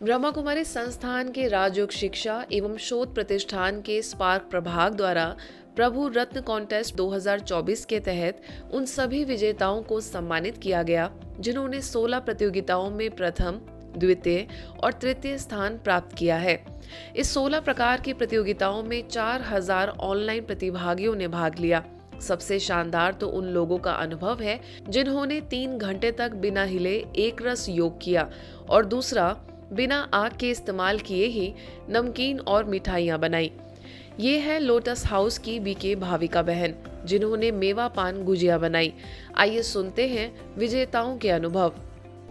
ब्रह्मा कुमारी संस्थान के राजयोग शिक्षा एवं शोध प्रतिष्ठान के स्पार्क प्रभाग द्वारा प्रभु रत्न कॉन्टेस्ट 2024 के तहत उन सभी विजेताओं को सम्मानित किया गया जिन्होंने 16 प्रतियोगिताओं में प्रथम, द्वितीय और तृतीय स्थान प्राप्त किया है। इस 16 प्रकार की प्रतियोगिताओं में 4000 ऑनलाइन प्रतिभागियों ने भाग लिया। सबसे शानदार तो उन लोगों का अनुभव है जिन्होंने 3 घंटे तक बिना हिले एक रस योग किया और दूसरा बिना आग के इस्तेमाल किए ही नमकीन और मिठाइयाँ बनाई। ये है लोटस हाउस की बीके भाविका बहन जिन्होंने मेवा पान गुजिया बनाई। आइए सुनते हैं विजेताओं के अनुभव।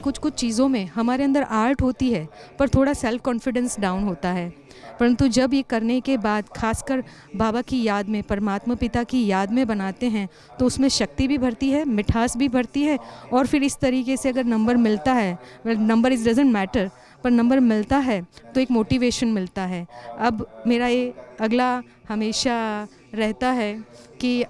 कुछ कुछ चीज़ों में हमारे अंदर आर्ट होती है पर थोड़ा सेल्फ कॉन्फिडेंस डाउन होता है, परंतु जब ये करने के बाद खासकर बाबा की याद में, परमात्मा पिता की याद में बनाते हैं तो उसमें शक्ति भी भरती है, मिठास भी भरती है और फिर इस तरीके से अगर नंबर मिलता है, नंबर इज डजंट मैटर, पर नंबर मिलता है तो एक मोटिवेशन मिलता है। अब मेरा ये अगला हमेशा रहता है कि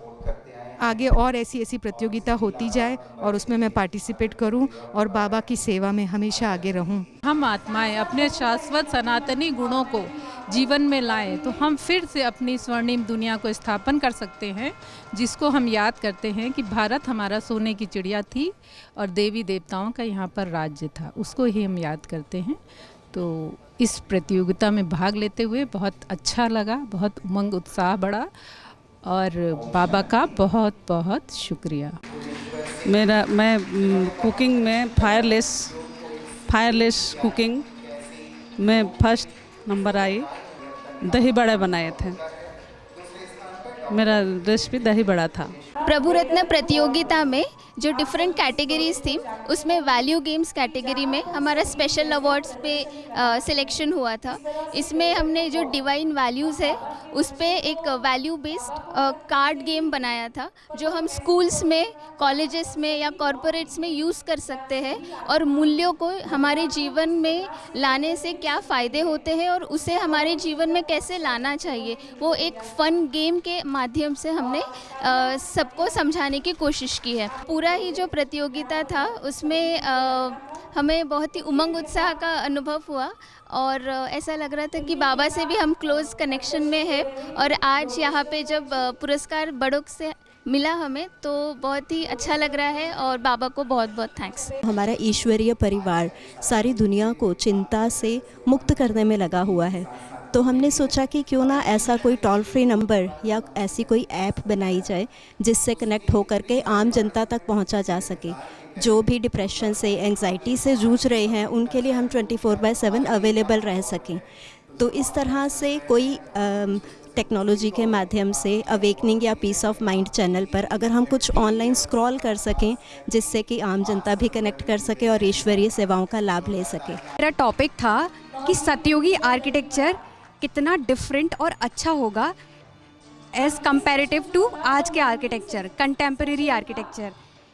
आगे और ऐसी ऐसी प्रतियोगिता होती जाए और उसमें मैं पार्टिसिपेट करूं और बाबा की सेवा में हमेशा आगे रहूं। हम आत्माएं अपने शाश्वत सनातनी गुणों को जीवन में लाएं तो हम फिर से अपनी स्वर्णिम दुनिया को स्थापन कर सकते हैं, जिसको हम याद करते हैं कि भारत हमारा सोने की चिड़िया थी और देवी देवताओं का यहाँ पर राज्य था, उसको ही हम याद करते हैं। तो इस प्रतियोगिता में भाग लेते हुए बहुत अच्छा लगा, बहुत उमंग उत्साह बढ़ा और बाबा का बहुत बहुत शुक्रिया। मैं कुकिंग में फायरलेस कुकिंग में फर्स्ट नंबर आई। दही बड़े बनाए थे, मेरा रेसिपी दही बड़ा था। प्रभु रत्न प्रतियोगिता में जो डिफरेंट कैटेगरीज थी उसमें वैल्यू गेम्स कैटेगरी में हमारा स्पेशल अवार्ड्स पे सिलेक्शन हुआ था। इसमें हमने जो डिवाइन वैल्यूज़ है उस पे एक वैल्यू बेस्ड कार्ड गेम बनाया था जो हम स्कूल्स में, कॉलेजेस में या कॉरपोरेट्स में यूज़ कर सकते हैं और मूल्यों को हमारे जीवन में लाने से क्या फ़ायदे होते हैं और उसे हमारे जीवन में कैसे लाना चाहिए, वो एक फ़न गेम के माध्यम से हमने सबको समझाने की कोशिश की है। पूरा ही जो प्रतियोगिता था उसमें हमें बहुत ही उमंग उत्साह का अनुभव हुआ और ऐसा लग रहा था कि बाबा से भी हम क्लोज कनेक्शन में है और आज यहाँ पे जब पुरस्कार बड़ों से मिला हमें तो बहुत ही अच्छा लग रहा है और बाबा को बहुत बहुत थैंक्स। हमारा ईश्वरीय परिवार सारी दुनिया को चिंता से मुक्त करने में लगा हुआ है, तो हमने सोचा कि क्यों ना ऐसा कोई टोल फ्री नंबर या ऐसी कोई ऐप बनाई जाए जिससे कनेक्ट हो करके आम जनता तक पहुंचा जा सके। जो भी डिप्रेशन से, एंग्जाइटी से जूझ रहे हैं उनके लिए हम 24/7 अवेलेबल रह सकें। तो इस तरह से कोई टेक्नोलॉजी के माध्यम से अवेकनिंग या पीस ऑफ माइंड चैनल पर अगर हम कुछ ऑनलाइन स्क्रॉल कर सकें जिससे कि आम जनता भी कनेक्ट कर सके और ईश्वरीय सेवाओं का लाभ ले सके। मेरा टॉपिक था कि सतयुगी आर्किटेक्चर कितना डिफरेंट और अच्छा होगा एज़ कंपैरेटिव टू आज के आर्किटेक्चर, कंटेम्परेरी आर्किटेक्चर।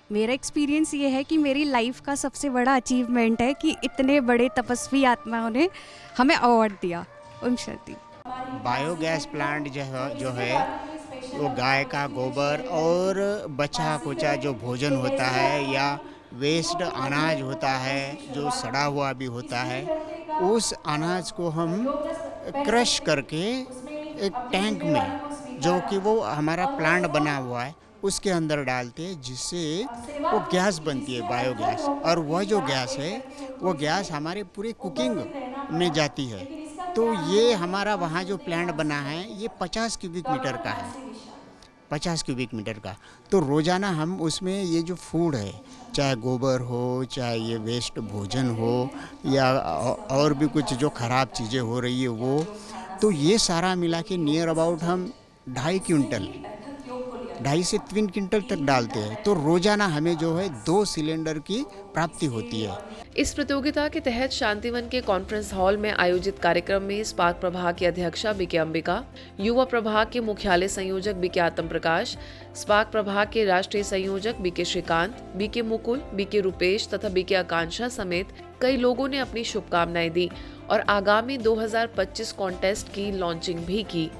मेरा एक्सपीरियंस ये है कि मेरी लाइफ का सबसे बड़ा अचीवमेंट है कि इतने बड़े तपस्वी आत्माओं ने हमें अवार्ड दिया। ओम शांति। बायोगैस प्लांट जो है वो गाय का गोबर और बचा कुचा जो भोजन होता है या वेस्ट अनाज होता है जो सड़ा हुआ भी होता है, उस अनाज को हम क्रश करके एक टैंक में जो कि वो हमारा प्लांट बना हुआ है उसके अंदर डालते हैं जिससे वो गैस बनती है, बायोगैस। और वह जो गैस है वो गैस हमारे पूरे कुकिंग में जाती है। तो ये हमारा वहाँ जो प्लांट बना है ये 50 क्यूबिक मीटर का है, 50 क्यूबिक मीटर का। तो रोज़ाना हम उसमें ये जो फूड है, चाहे गोबर हो, चाहे ये वेस्ट भोजन हो या और भी कुछ जो ख़राब चीज़ें हो रही है वो, तो ये सारा मिला के नियर अबाउट हम 2.5 से 3 क्विंटल तक डालते हैं। तो रोज़ाना हमें जो है 2 सिलेंडर की प्राप्ति होती है। इस प्रतियोगिता के तहत शांतिवन के कॉन्फ्रेंस हॉल में आयोजित कार्यक्रम में स्पार्क प्रभाग की अध्यक्षा बीके अंबिका, युवा प्रभाग के मुख्यालय संयोजक बीके आत्म प्रकाश, स्पार्क प्रभाग के राष्ट्रीय संयोजक BK Shrikant, BK Mukul, BK Rupesh तथा बीके आकांक्षा समेत कई लोगों ने अपनी शुभकामनाएं दी और आगामी 2025 कॉन्टेस्ट की लॉन्चिंग भी की।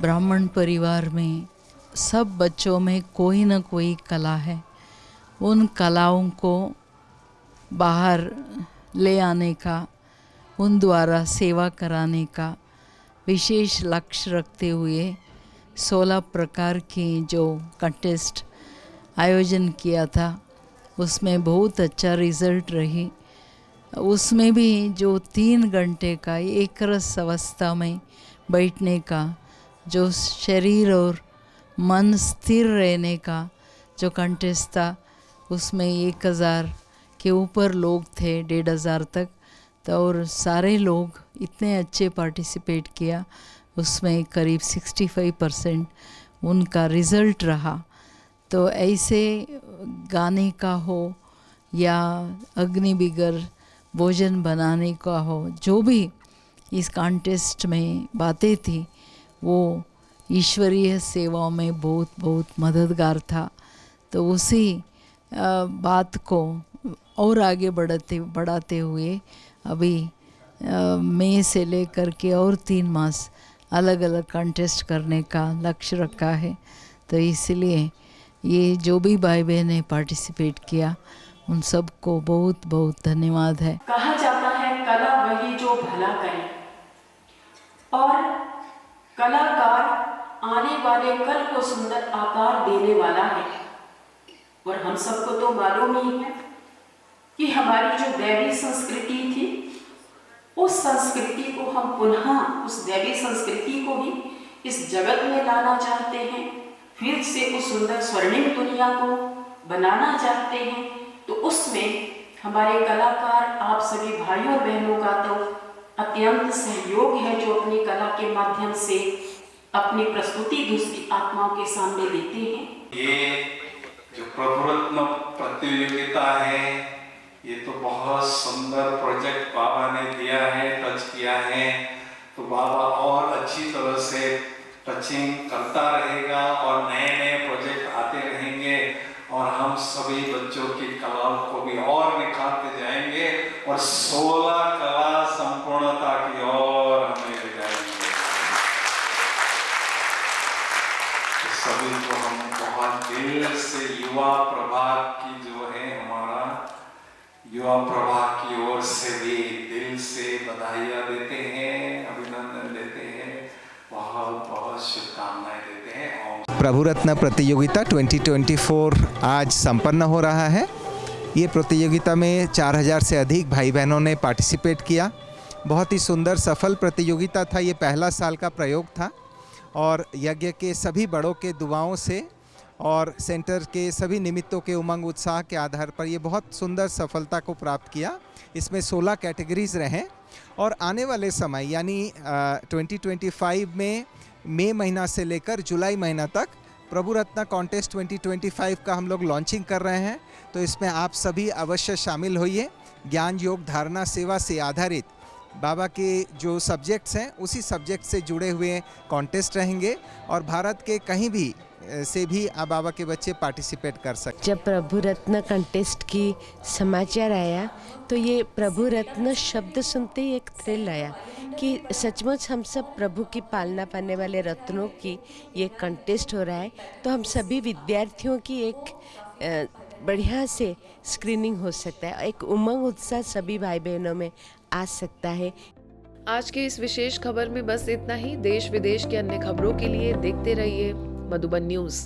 ब्राह्मण परिवार में सब बच्चों में कोई न कोई कला है। उन कलाओं को बाहर ले आने का, उन द्वारा सेवा कराने का विशेष लक्ष्य रखते हुए 16 प्रकार की जो कंटेस्ट आयोजन किया था, उसमें बहुत अच्छा रिज़ल्ट रही। उसमें भी जो 3 घंटे का एक रस अवस्था में बैठने का, जो शरीर और मन स्थिर रहने का जो कंटेस्ट था, उसमें 1000 के ऊपर लोग थे, 1500 तक। तो और सारे लोग इतने अच्छे पार्टिसिपेट किया, उसमें करीब 65% उनका रिज़ल्ट रहा। तो ऐसे गाने का हो या अग्निबिगर भोजन बनाने का हो, जो भी इस कॉन्टेस्ट में बातें थी, वो ईश्वरीय सेवाओं में बहुत बहुत मददगार था। तो उसी बात को और आगे बढ़ाते हुए अभी मई से लेकर के और 3 मास अलग अलग कॉन्टेस्ट करने का लक्ष्य रखा है। तो इसलिए ये जो भी भाई बहनें पार्टिसिपेट किया, उन सबको बहुत बहुत धन्यवाद है। कहा जाता है कला वही जो भला करे, और कलाकार आने वाले कल को सुंदर आकार देने वाला है। और हम सबको तो मालूम ही है कि हमारी जो दैवी संस्कृति थी, उस संस्कृति को हम पुनः, उस दैवी संस्कृति को भी इस जगत में लाना चाहते हैं, फिर से उस सुंदर स्वर्णिम दुनिया को बनाना चाहते हैं। तो उसमें हमारे कलाकार, आप सभी भाइयों बहनों का तो अत्यंत सहयोग है, जो अपनी कला के माध्यम से अपनी प्रस्तुति दूसरी आत्माओं के सामने देते हैं। ये जो प्रभु रत्न प्रतियोगिता है, ये तो बहुत सुंदर प्रोजेक्ट बाबा ने दिया है, टच किया है। तो बाबा और अच्छी तरह से टचिंग करता रहेगा और नए नए प्रोजेक्ट आते रहेंगे, और हम सभी बच्चों की कलाओं को भी और निखारते जाएंगे, और 16 कला संपूर्णता की ओर हमें ले जाएंगे। तो सभी को हम बहुत दिल से युवा प्रभाग की जो है, हमारा युवा प्रभाग की ओर से भी दिल से बधाइयाँ देते हैं, अभिनंदन देते हैं, बहुत बहुत शुभकामनाएं देते हैं। प्रभु रत्न प्रतियोगिता 2024 आज संपन्न हो रहा है। ये प्रतियोगिता में 4000 से अधिक भाई बहनों ने पार्टिसिपेट किया। बहुत ही सुंदर सफल प्रतियोगिता था। ये पहला साल का प्रयोग था, और यज्ञ के सभी बड़ों के दुआओं से और सेंटर के सभी निमित्तों के उमंग उत्साह के आधार पर ये बहुत सुंदर सफलता को प्राप्त किया। इसमें 16 कैटेगरीज रहे, और आने वाले समय यानी 2025 में मई महीना से लेकर जुलाई महीना तक प्रभु रत्न कॉन्टेस्ट 2025 का हम लोग लॉन्चिंग कर रहे हैं। तो इसमें आप सभी अवश्य शामिल होइए। ज्ञान योग धारणा सेवा से आधारित बाबा के जो सब्जेक्ट्स हैं, उसी सब्जेक्ट से जुड़े हुए कॉन्टेस्ट रहेंगे, और भारत के कहीं भी से भी आप बाबा के बच्चे पार्टिसिपेट कर सकते। जब प्रभु रत्न कंटेस्ट की समाचार आया, तो ये प्रभु रत्न शब्द सुनते ही एक थ्रिल आया कि सचमुच हम सब प्रभु की पालना पाने वाले रत्नों की ये कंटेस्ट हो रहा है। तो हम सभी विद्यार्थियों की एक बढ़िया से स्क्रीनिंग हो सकता है, एक उमंग उत्साह सभी भाई बहनों में आ सकता है। आज की इस विशेष खबर में बस इतना ही। देश विदेश की अन्य खबरों के लिए देखते रहिए मधुबन न्यूज़।